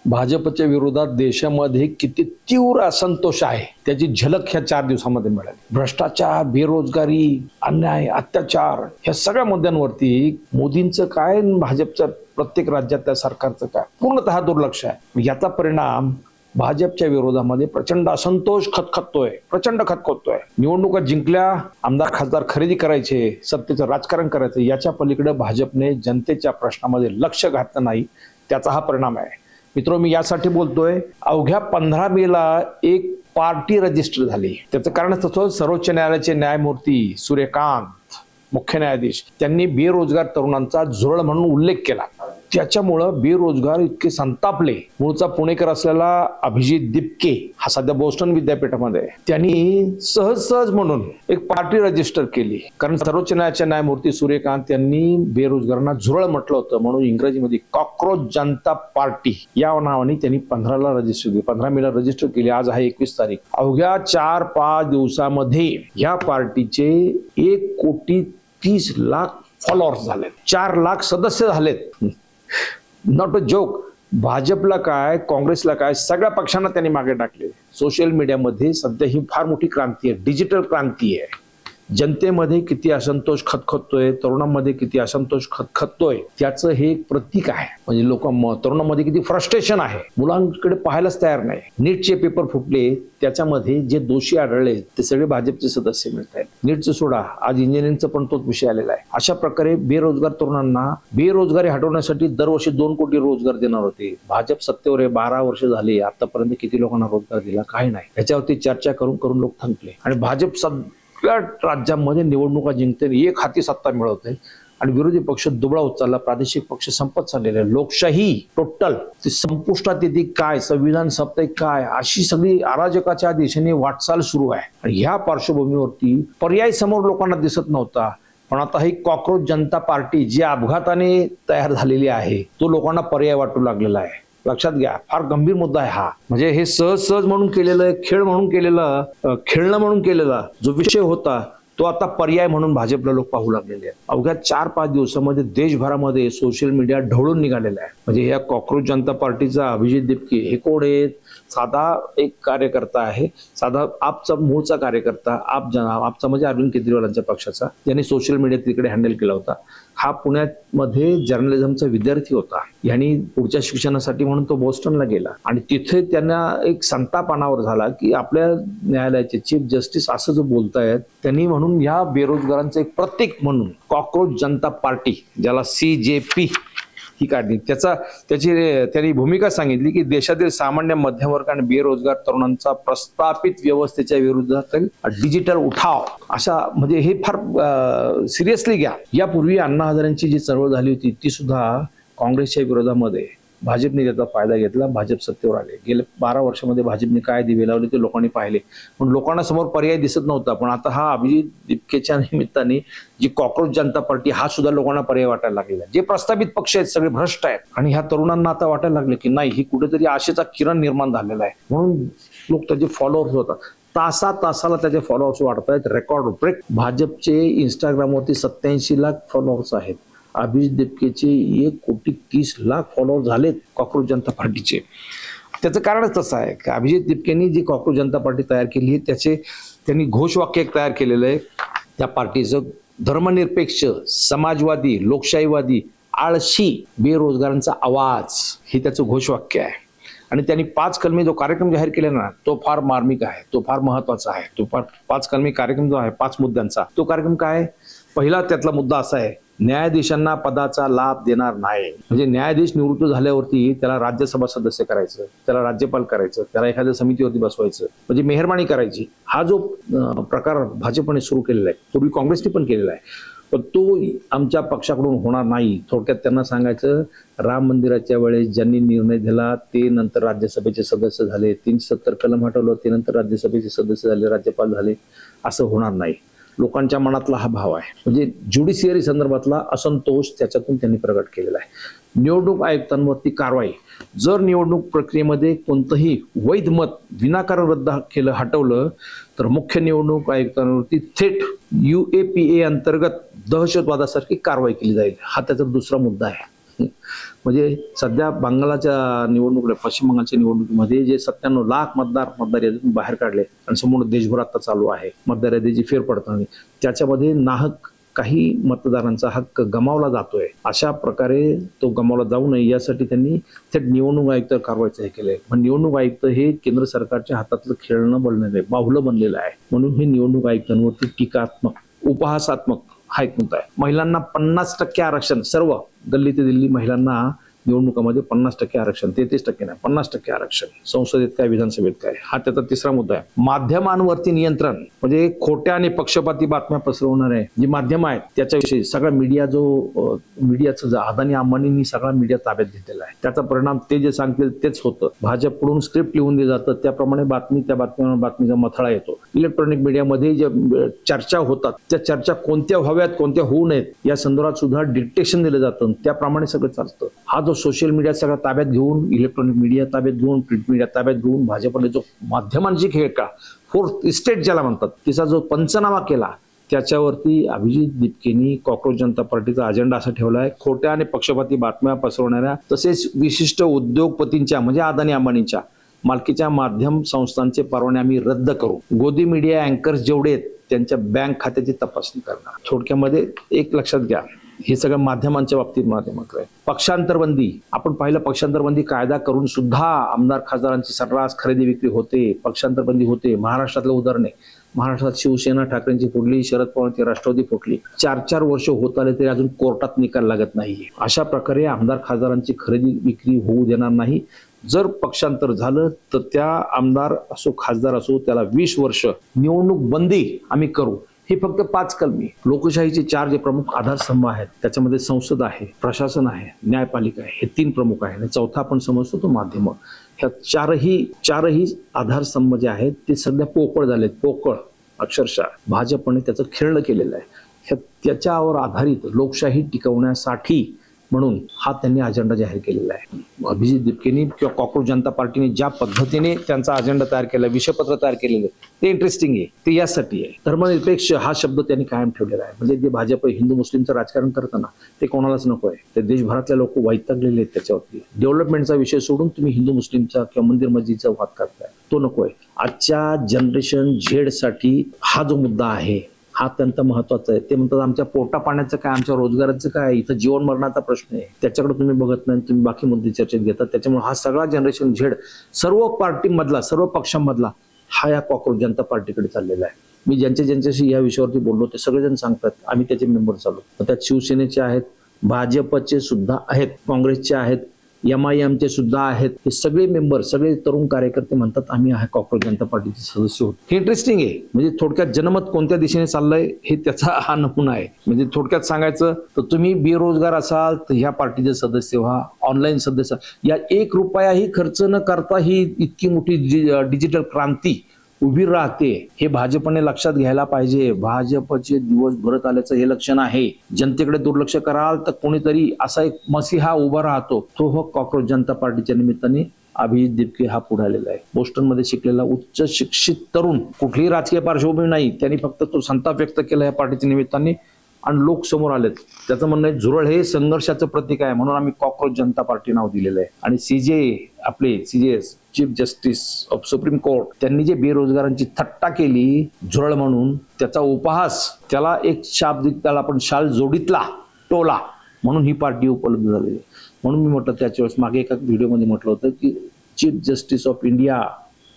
भाजपच्या विरोधात देशामध्ये किती तीव्र असंतोष आहे त्याची झलक ह्या 4 दिवसांमध्ये मिळाली। भ्रष्टाचार, बेरोजगारी, अन्याय, अत्याचार ह्या सगळ्या मुद्द्यांवरती मोदींचं काय, भाजपच्या प्रत्येक राज्यातल्या सरकारचं काय पूर्णतः दुर्लक्ष आहे। याचा परिणाम भाजपच्या विरोधामध्ये प्रचंड असंतोष खतखततोय, प्रचंड खतखततोय। निवडणुका जिंकल्या, आमदार खासदार खरेदी करायचे, सत्तेचं राजकारण करायचं, याच्या पलीकडे भाजपने जनतेच्या प्रश्नामध्ये लक्ष घातलं नाही, त्याचा हा परिणाम आहे। मित्रो, मी यासाठी बोलतोय, अवघ्या 15 मेला एक पार्टी रजिस्टर झाली। त्याचं कारण तसं सर्वोच्च न्यायालयाचे न्यायमूर्ती सूर्यकांत, मुख्य न्यायाधीश, त्यांनी बेरोजगार तरुणांचा झुरळ म्हणून उल्लेख केला। त्याच्यामुळं बेरोजगार इतके संतापले। मूळचा पुणेकर असलेला अभिजित दिपके हा सध्या बोस्टन विद्यापीठामध्ये, त्यांनी सहज म्हणून एक पार्टी रजिस्टर केली, कारण सर्वोच्च न्यायालयाचे न्यायमूर्ती सूर्यकांत यांनी बेरोजगारांना झुरळ म्हटलं होतं, म्हणून इंग्रजीमध्ये कॉकरोच जनता पार्टी या नावाने त्यांनी 15 रजिस्टर केली, 15 मेला रजिस्टर केली। आज आहे 21 तारीख। अवघ्या 4-5 दिवसामध्ये या पार्टीचे 1,30,00,000 फॉलोअर्स झालेत, 4 लाख सदस्य झालेत। Not a joke. भाजपला काय, काँग्रेसला काय, सगळ्या पक्षांना त्यांनी मागे टाकले। सोशल मीडियामध्ये सध्या ही फार मोठी क्रांती आहे, डिजिटल क्रांती आहे। जनतेमध्ये किती असंतोष खतखततोय, तरुणांमध्ये किती असंतोष खतखततोय, त्याचं हे एक प्रतीक आहे। म्हणजे तरुणांमध्ये किती फ्रस्ट्रेशन आहे, मुलांकडे पाहायलाच तयार नाही। नीटचे पेपर फुटले, त्याच्यामध्ये जे दोषी आढळले ते सगळे भाजपचे सदस्य मिळत आहेत। नीटचं सोडा, आज इंजिनिअरिंगचा पण तोच विषय आलेला आहे। अशा प्रकारे बेरोजगार तरुणांना बेरोजगारी हटवण्यासाठी दरवर्षी 2 कोटी रोजगार देणार होते। भाजप सत्तेवर आहे, 12 वर्ष झाली, आतापर्यंत किती लोकांना रोजगार दिला, काही नाही। याच्यावरती चर्चा करून लोक थंकले आणि भाजप सगळ्या राज्यांमध्ये निवडणुका जिंकते, एक हाती सत्ता मिळवते आणि विरोधी पक्ष दुबळा उचलला, प्रादेशिक पक्ष संपत चाललेले, लोकशाही टोटल ती संपुष्टात येते काय, संविधान संपतंय काय, अशी सगळी अराजकाच्या दिशेने वाटचाल सुरू आहे। आणि ह्या पार्श्वभूमीवरती पर्याय समोर लोकांना दिसत नव्हता, पण आता ही कॉकरोच जनता पार्टी जी अपघाताने तयार झालेली आहे, तो लोकांना पर्याय वाटू लागलेला आहे। लक्षात घ्या, फार गंभीर मुद्दा आहे हा। म्हणजे हे सहज म्हणून केलेलं, खेळणं म्हणून केलेला जो विषय होता, तो आता पर्याय म्हणून भाजपला लोक पाहू लागलेले आहेत। अवघ्या 4-5 दिवसामध्ये देशभरामध्ये सोशल मीडिया ढवळून निघालेला आहे। म्हणजे या कॉकरोच जनता पार्टीचा अभिजित दिपके हे कोण आहेत? साधा एक कार्यकर्ता आहे, साधा आपचा मूळचा कार्यकर्ता, आपचा म्हणजे अरविंद केजरीवालांच्या पक्षाचा, ज्यांनी सोशल मीडिया तिकडे हँडल केला होता। हा पुण्यामध्ये जर्नलिझमचा विद्यार्थी होता, यांनी पुढच्या शिक्षणासाठी म्हणून तो बोस्टनला गेला आणि तिथे त्यांना एक संताप अनावर झाला की आपल्या न्यायालयाचे चीफ जस्टिस असं जो बोलतायत, त्यांनी म्हणून या बेरोजगारांचं एक प्रतीक म्हणून कॉकरोच जनता पार्टी, ज्याला CJP ही काढली, त्यांनी भूमिका सांगितली की देशातील सामान्य मध्यमवर्ग आणि बेरोजगार तरुणांचा प्रस्थापित व्यवस्थेच्या विरुद्धात डिजिटल उठाव, अशा म्हणजे हे फार सिरियसली घ्या। यापूर्वी अण्णा हजारेंची जी चळवळ झाली होती, ती सुद्धा काँग्रेसच्या विरोधामध्ये भाजपने त्याचा फायदा घेतला, भाजप सत्तेवर आले। गेल्या 12 वर्षामध्ये भाजपने काय दिवे लावले ते लोकांनी पाहिले, पण लोकांना समोर पर्याय दिसत नव्हता। पण आता हा अभिजित दिपकेच्या निमित्ताने जी कॉकरोच जनता पार्टी, हा सुद्धा लोकांना पर्याय वाटायला लागलेला। जे प्रस्थापित पक्ष आहेत सगळे भ्रष्ट आहेत आणि ह्या तरुणांना आता वाटायला लागले की नाही, ही कुठेतरी आशेचा किरण निर्माण झालेला आहे, म्हणून लोक त्याचे फॉलोअर्स होतात। तासाला त्याचे फॉलोअर्स वाढत आहेत, रेकॉर्ड ब्रेक। भाजपचे इंस्टाग्रामवरती 87 लाख फॉलोअर्स आहेत, अभिजित दिपकेचे 1,30,00,000 फॉलोअर झालेत कॉकरोच जनता पार्टीचे। त्याचं कारणच तसं आहे की अभिजित दिपकेंनी जी कॉकरोच जनता पार्टी तयार केली, त्यांनी घोषवाक्य एक तयार केलेलं आहे त्या पार्टीचं, धर्मनिरपेक्ष, समाजवादी, लोकशाहीवादी, आळशी बेरोजगारांचा आवाज, हे त्याचं घोषवाक्य आहे। आणि त्यांनी 5 कलमी जो कार्यक्रम जाहीर केला ना, तो फार मार्मिक आहे, तो फार महत्वाचा आहे। तो 5 कलमी कार्यक्रम जो आहे 5 मुद्द्यांचा, तो कार्यक्रम काय? पहिला त्यातला मुद्दा असा आहे, न्यायाधीशांना पदाचा लाभ देणार नाही। म्हणजे न्यायाधीश निवृत्त झाल्यावरती त्याला राज्यसभा सदस्य करायचं, त्याला राज्यपाल करायचं, त्याला एखाद्या समितीवरती बसवायचं, म्हणजे मेहरबानी करायची। हा जो प्रकार भाजपने सुरू केलेला आहे, पूर्वी काँग्रेसने पण केलेला आहे, पण तो आमच्या पक्षाकडून होणार नाही। थोडक्यात त्यांना सांगायचं, राम मंदिराच्या वेळेस ज्यांनी निर्णय दिला ते नंतर राज्यसभेचे सदस्य झाले, 370 कलम हटवलं, ते नंतर राज्यसभेचे सदस्य झाले, राज्यपाल झाले, असं होणार नाही। लोकांच्या मनातला हा भाव आहे, म्हणजे ज्युडिशियरी संदर्भातला असंतोष त्याच्यातून त्यांनी प्रगट केलेला आहे। निवडणूक आयुक्तांवरती कारवाई, जर निवडणूक प्रक्रियेमध्ये कोणतंही वैध मत विनाकारण हटवलं तर मुख्य निवडणूक आयुक्तांवरती थेट UAPA अंतर्गत दहशतवादासारखी कारवाई केली जाईल। हा त्याचा दुसरा मुद्दा आहे। म्हणजे सध्या बंगालच्या निवडणुकीला, पश्चिम बंगालच्या निवडणुकीमध्ये जे 97 लाख मतदार यादीतून बाहेर काढले आणि संपूर्ण देशभर आता चालू आहे मतदार यादीची फेरपडताळणी, त्याच्यामध्ये नाहक काही मतदारांचा हक्क गमावला जातोय. अशा प्रकारे तो गमावला जाऊ नये यासाठी त्यांनी थेट निवडणूक आयुक्त कारवाईचं हे केलंय. पण निवडणूक आयुक्त हे केंद्र सरकारच्या हातातलं खेळणं बनलेलं आहे, बाहुलं बनलेलं आहे. म्हणून हे निवडणूक आयुक्तांवरती टीकात्मक, उपहासात्मक हा एक मुद्दा आहे. महिलांना 50% आरक्षण, सर्व गल्ली ते दिल्ली महिलांना निवडणुकामध्ये 50% आरक्षण, 33% नाही 50% आरक्षण, संसदेत काय विधानसभेत काय, हा त्याचा तिसरा मुद्दा आहे. माध्यमांवरती नियंत्रण, म्हणजे खोट्या आणि पक्षपाती बातम्या पसरवणारे जी माध्यम आहेत त्याच्याविषयी सगळा मीडिया, जो मीडियाचं अदानी अंबानींनी सगळा मीडिया ताब्यात घेतलेला आहे. त्याचा परिणाम ते जे सांगतील तेच होतं. भाजपकडून स्क्रिप्ट लिहून दिलं जातं, त्याप्रमाणे त्या बातमीचा मथळा येतो. इलेक्ट्रॉनिक मीडियामध्ये ज्या चर्चा होतात त्या चर्चा कोणत्या व्हाव्यात, कोणत्या होऊ नयेत या संदर्भात सुद्धा डिक्टेशन दिलं जातं, त्याप्रमाणे सगळं चालतं. हा जो सोशल मीडिया सगळं ताब्यात घेऊन, इलेक्ट्रॉनिक मीडिया ताब्यात घेऊन, प्रिंट मीडिया ताब्यात घेऊन भाजपने जो माध्यमांची खेळ का, फोर्थ इस्टेट ज्याला म्हणतात, तिचा जो पंचनामा केला, त्याच्यावरती अभिजित दीपकेनी कॉक्रोच जनता पार्टीचा अजेंडा असा ठेवला आहे, खोट्या आणि पक्षपाती बातम्या पसरवणाऱ्या तसेच विशिष्ट उद्योगपतींच्या म्हणजे अदानी अंबानींच्या मालकीच्या माध्यम संस्थांचे परवाने आम्ही रद्द करू. गोदी मीडिया अँकर्स जेवढे आहेत त्यांच्या बँक खात्याची तपासणी करणार. थोडक्यामध्ये एक लक्षात घ्या, हे सगळं माध्यमांच्या बाबतीत माध्यमाकडे आहे. पक्षांतरबंदी, आपण पाहिलं पक्षांतरबंदी कायदा करून सुद्धा आमदार खासदारांची सर्रास खरेदी विक्री होते, पक्षांतरबंदी होते. महाराष्ट्रातलं उदाहरण आहे, महाराष्ट्रात शिवसेना ठाकरेंची फुटली, शरद पवारांची राष्ट्रवादी फुटली, 4-4 वर्ष होत आले तरी अजून कोर्टात निकाल लागत नाहीये. अशा प्रकारे आमदार खासदारांची खरेदी विक्री होऊ देणार नाही. जर पक्षांतर झालं तर त्या आमदार असो खासदार असो त्याला 20 वर्ष निवडणूक बंदी आम्ही करू. हे फक्त 5 कलमी. लोकशाहीचे 4 जे प्रमुख आधारस्तंभ आहेत त्याच्यामध्ये संसद आहे, प्रशासन आहे, न्यायपालिका आहे, हे 3 प्रमुख आहे आणि चौथा आपण समजतो तो माध्यम. ह्या चारही आधारस्तंभ जे आहेत ते सध्या पोकळ झालेत, पोकळ अक्षरशः भाजपने त्याचं खेळणं केलेलं आहे. त्याच्यावर आधारित लोकशाही टिकवण्यासाठी म्हणून हा त्यांनी अजेंडा जाहीर केलेला आहे. अभिजित दीपकेनी किंवा कॉक्रोच जनता पार्टीने ज्या पद्धतीने त्यांचा अजेंडा तयार केला, विषयपत्र तयार केलेलं आहे ते इंटरेस्टिंग आहे. ते यासाठी आहे, धर्मनिरपेक्ष हा शब्द त्यांनी कायम ठेवलेला आहे. म्हणजे जे भाजप हिंदू मुस्लिमचं राजकारण करताना ते कोणालाच नको आहे. ते देशभरातल्या लोक वैतागलेले आहेत त्याच्यावरती. डेव्हलपमेंटचा विषय सोडून तुम्ही हिंदू मुस्लिमचा किंवा मंदिर मस्जिदचा वाद करताय, तो नको आहे. आजच्या जनरेशन झेड साठी हा जो मुद्दा आहे हा अत्यंत महत्वाचा आहे. ते म्हणतात आमच्या पोटा पाण्याचं काय, आमच्या रोजगाराचं काय, इथं जीवन मरणाचा प्रश्न आहे, त्याच्याकडे तुम्ही बघत नाही, तुम्ही बाकी मुद्दे चर्चेत घेतात. त्याच्यामुळे हा सगळा जनरेशन झेड सर्व पार्टीमधला, सर्व पक्षांमधला हा या कॉक्रोच जनता पार्टीकडे चाललेला आहे. मी ज्यांच्याशी या विषयावरती बोललो ते सगळेजण सांगतात आम्ही त्याचे मेंबर चालू. त्यात शिवसेनेचे आहेत, भाजपचे सुद्धा आहेत, काँग्रेसचे आहेत, MIM चे सुद्धा आहेत. हे सगळे मेंबर, सगळे तरुण कार्यकर्ते म्हणतात आम्ही आहे कॉक्रोच जनता पार्टीचे सदस्य होतो. हे इंटरेस्टिंग आहे. म्हणजे थोडक्यात जनमत कोणत्या दिशेने चाललंय हे त्याचा हा नमुना आहे. म्हणजे थोडक्यात सांगायचं तर तुम्ही बेरोजगार असाल तर ह्या पार्टीचे सदस्य व्हा, ऑनलाईन सदस्य. या 1 रुपयाही खर्च न करता ही इतकी मोठी डिजिटल क्रांती उभी राहते हे भाजपने लक्षात घ्यायला पाहिजे. भाजपचे दिवस भरत आल्याचं हे लक्षण आहे. जनतेकडे दुर्लक्ष कराल तर कोणीतरी असा एक मसीहा उभा राहतो, तो हो कॉक्रोच जनता पार्टीच्या निमित्ताने अभिजित दीपके हा पुढे आलेला आहे. बोस्टनमध्ये शिकलेला उच्च शिक्षित तरुण, कुठलीही राजकीय पार्श्वभूमी नाही, त्यांनी फक्त तो संताप व्यक्त केला या पार्टीच्या निमित्ताने आणि लोक समोर आलेत. त्याचं म्हणणं आहे झुरळ हे संघर्षाचं प्रतीक आहे म्हणून आम्ही कॉक्रोच जनता पार्टी नाव दिलेलं आहे. आणि CJ chief justice of supreme court त्यांनी जे बेरोजगारांची थट्टा केली झुरळ म्हणून, त्याचा उपहास, त्याला एक शाब्दिक त्याला आपण शाल जोडीतला टोला म्हणून ही पार्टी उपलब्ध झालेली. म्हणून मी म्हटलं त्याच्या वेळेस मागे एका व्हिडिओमध्ये म्हटलं होतं की चीफ जस्टिस ऑफ इंडिया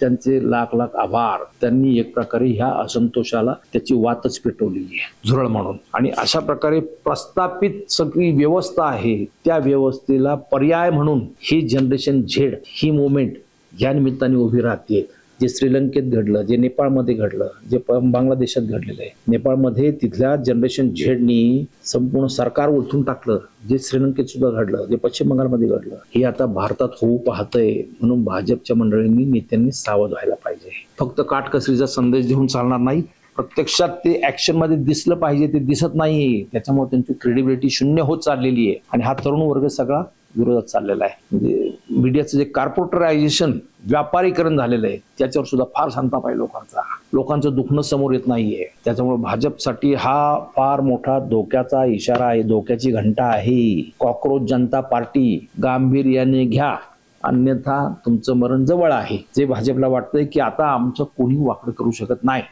त्यांचे लाख आभार. त्यांनी एक प्रकारे ह्या असंतोषाला त्याची वातच पेटवलेली आहे झुरळ म्हणून. आणि अशा प्रकारे प्रस्थापित सगळी व्यवस्था आहे त्या व्यवस्थेला पर्याय म्हणून ही जनरेशन झेड ही मुवमेंट या निमित्ताने उभी राहते. जे श्रीलंकेत घडलं, जे नेपाळमध्ये घडलं, जे बांगलादेशात घडलेलं आहे, नेपाळमध्ये तिथल्या जनरेशन झेडनी संपूर्ण सरकार उलथून टाकलं, जे श्रीलंकेत सुद्धा घडलं, जे पश्चिम बंगालमध्ये घडलं, हे आता भारतात होऊ पाहतंय. म्हणून भाजपच्या मंडळींनी, नेत्यांनी सावध व्हायला पाहिजे. फक्त काटकसरीचा संदेश देऊन चालणार नाही, प्रत्यक्षात ते ऍक्शन मध्ये दिसलं पाहिजे. ते दिसत नाही, त्याच्यामुळे त्यांची क्रेडिबिलिटी शून्य होत चाललेली आहे. आणि हा तरुण वर्ग सगळा विरोधात चाललेला आहे. म्हणजे मीडियाचं जे कॉर्पोरेटरायझेशन, व्यापारीकरण झालेलं आहे, त्याच्यावर सुद्धा फार संताप आहे लोकांचा. लोकांचं दुखणं समोर येत नाहीये. त्याच्यामुळे भाजपसाठी हा फार मोठा धोक्याचा इशारा आहे, धोक्याची घंटा आहे. कॉक्रोच जनता पार्टी गांभीर्याने घ्या, अन्यथा तुमचं मरण जवळ आहे. जे भाजपला वाटतंय की आता आमचं कोणी वाकड करू शकत नाही.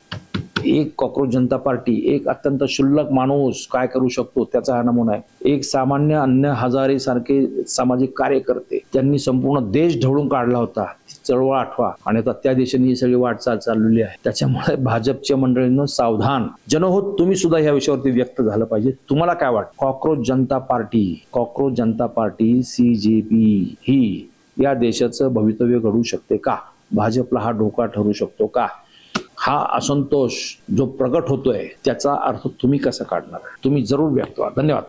एक कॉक्रोच जनता पार्टी, एक अत्यंत क्षुल्लक माणूस काय करू शकतो त्याचा हा नमुना आहे. एक सामान्य अण्णा हजारे सारखे सामाजिक कार्यकर्ते, त्यांनी संपूर्ण देश ढवळून काढला होता. चळवळ आठवा, आणि आता त्या दिशेने ही सगळी वाटचाल चाललेली आहे. त्याच्यामुळे भाजपच्या मंडळींनो सावधान. जनहोत तुम्ही सुद्धा या विषयावरती व्यक्त झालं पाहिजे. तुम्हाला काय वाटतं? कॉक्रोच जनता पार्टी CJP ही या देशाचं भवितव्य घडवू शकते का? भाजपला हा धोका ठरू शकतो का? हा असंतोष जो प्रगट होतोय त्याचा अर्थ तुम्ही कसा काढणार? तुम्ही जरूर व्यक्त व्हा. धन्यवाद.